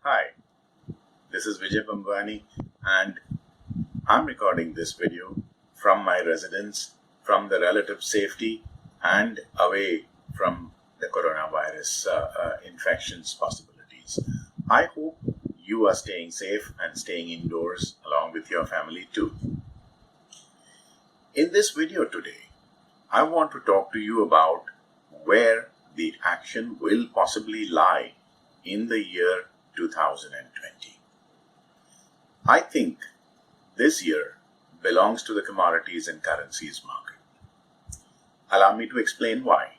Hi, this is Vijay Pambani and I'm recording this video from my residence, from the relative safety and away from the coronavirus infections possibilities. I hope you are staying safe and staying indoors along with your family too. In this video today, I want to talk to you about where the action will possibly lie in the year 2020. I think this year belongs to the commodities and currencies market. Allow me to explain why.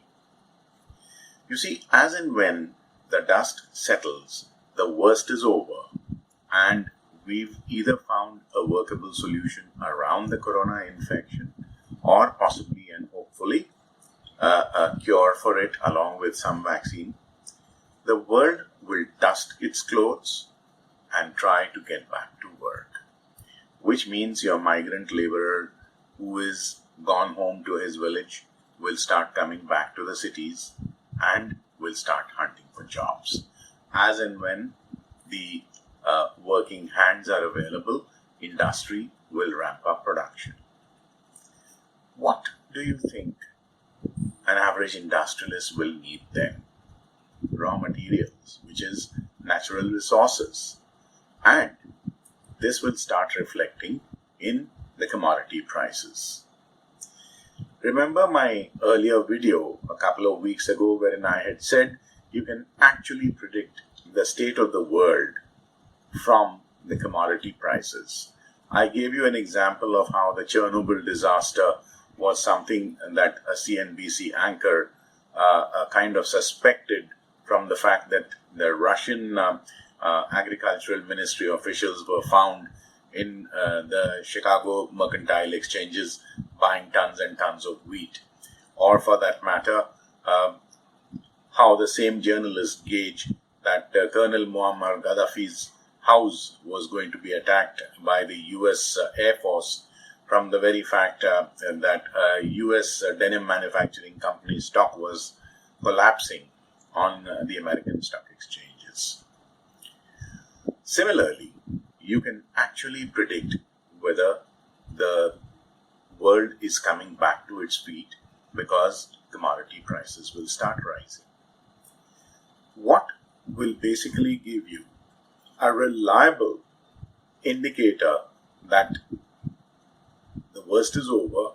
You see, as and when the dust settles, the worst is over, and we've either found a workable solution around the corona infection or possibly and hopefully a cure for it along with some vaccine, the world will dust its clothes and try to get back to work, which means your migrant laborer who is gone home to his village will start coming back to the cities and will start hunting for jobs. As and when the working hands are available, industry will ramp up production. What do you think an average industrialist will need then? Raw materials, which is natural resources. And this will start reflecting in the commodity prices. Remember my earlier video a couple of weeks ago wherein I had said you can actually predict the state of the world from the commodity prices. I gave you an example of how the Chernobyl disaster was something that a CNBC anchor kind of suspected from the fact that the Russian agricultural ministry officials were found in the Chicago mercantile exchanges buying tons and tons of wheat. Or for that matter, how the same journalist gauged that Colonel Muammar Gaddafi's house was going to be attacked by the US Air Force from the very fact that US denim manufacturing company stock was collapsing on the American stock exchanges. Similarly, you can actually predict whether the world is coming back to its feet because commodity prices will start rising. What will basically give you a reliable indicator that the worst is over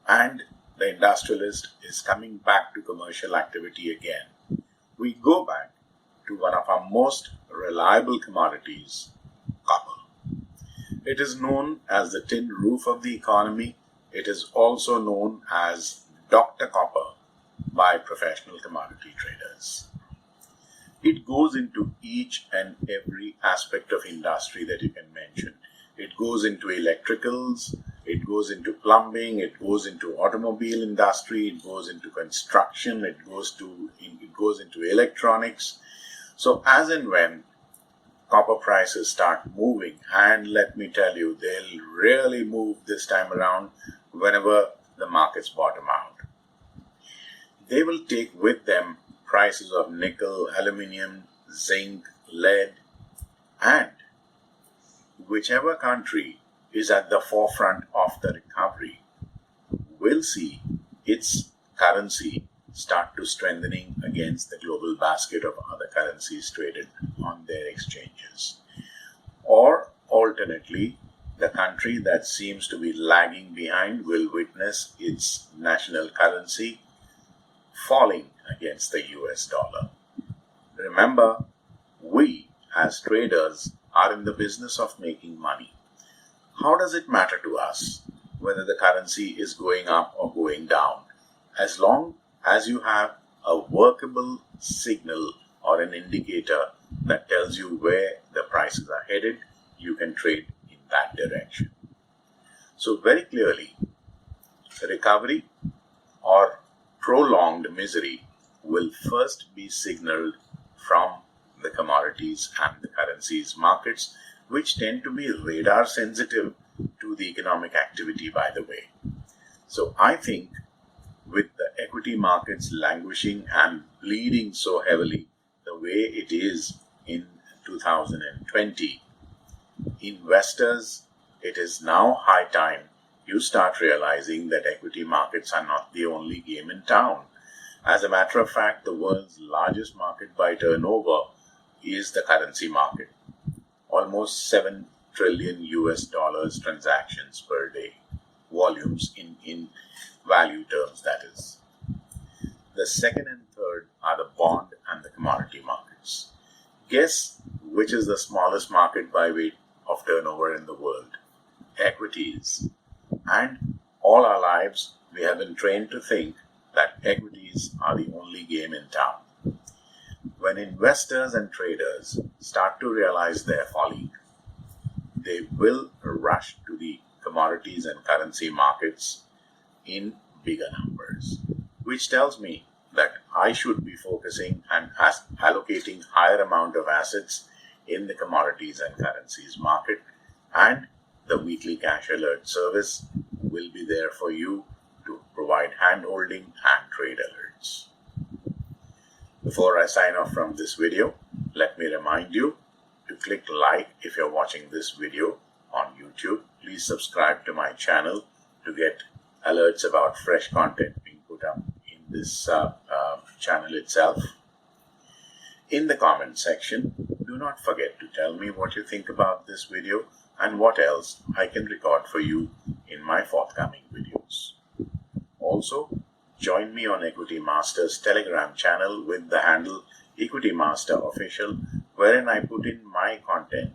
and the industrialist is coming back to commercial activity again? We go back to one of our most reliable commodities, copper. It is known as the tin roof of the economy. It is also known as Dr. Copper by professional commodity traders. It goes into each and every aspect of industry that you can mention. It goes into electricals, it goes into plumbing, it goes into automobile industry, it goes into construction, it goes into electronics. So as and when copper prices start moving, and let me tell you, they'll really move this time around whenever the markets bottom out. They will take with them prices of nickel, aluminium, zinc, lead, and whichever country is at the forefront of the recovery will see its currency start to strengthening against the global basket of other currencies traded on their exchanges. Or alternately, the country that seems to be lagging behind will witness its national currency falling against the US dollar. Remember, we as traders are in the business of making money. How does it matter to us whether the currency is going up or going down? As long as you have a workable signal or an indicator that tells you where the prices are headed, you can trade in that direction. So very clearly, recovery or prolonged misery will first be signaled from the commodities and the currencies markets, which tend to be radar sensitive to the economic activity, by the way. So I think with the equity markets languishing and bleeding so heavily the way it is in 2020, investors, it is now high time you start realizing that equity markets are not the only game in town. As a matter of fact, the world's largest market by turnover is the currency market. Almost 7 trillion US dollars transactions per day. Volumes in value terms, that is. The second and third are the bond and the commodity markets. Guess which is the smallest market by weight of turnover in the world? Equities. And all our lives, we have been trained to think that equities are the only game in town. When investors and traders start to realize their folly, they will rush to the commodities and currency markets in bigger numbers, which tells me that I should be focusing and allocating higher amount of assets in the commodities and currencies market, and the weekly cash alert service will be there for you to provide hand-holding and trade alerts. Before I sign off from this video, let me remind you to click like if you're watching this video on YouTube. Please subscribe to my channel to get alerts about fresh content being put up in this channel itself. In the comment section, do not forget to tell me what you think about this video and what else I can record for you in my forthcoming videos. Also, join me on Equity Master's Telegram channel with the handle Equity Master Official, wherein I put in my content,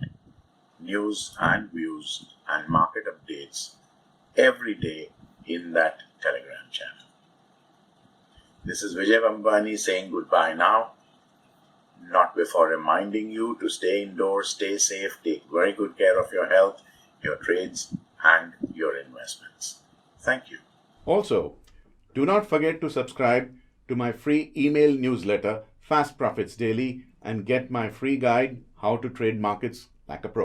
news and views and market updates every day in that Telegram channel. This is Vijay Bambani saying goodbye now, not before reminding you to stay indoors, stay safe, take very good care of your health, your trades and your investments. Thank you. Also, do not forget to subscribe to my free email newsletter, Fast Profits Daily, and get my free guide, How to Trade Markets Like a Pro.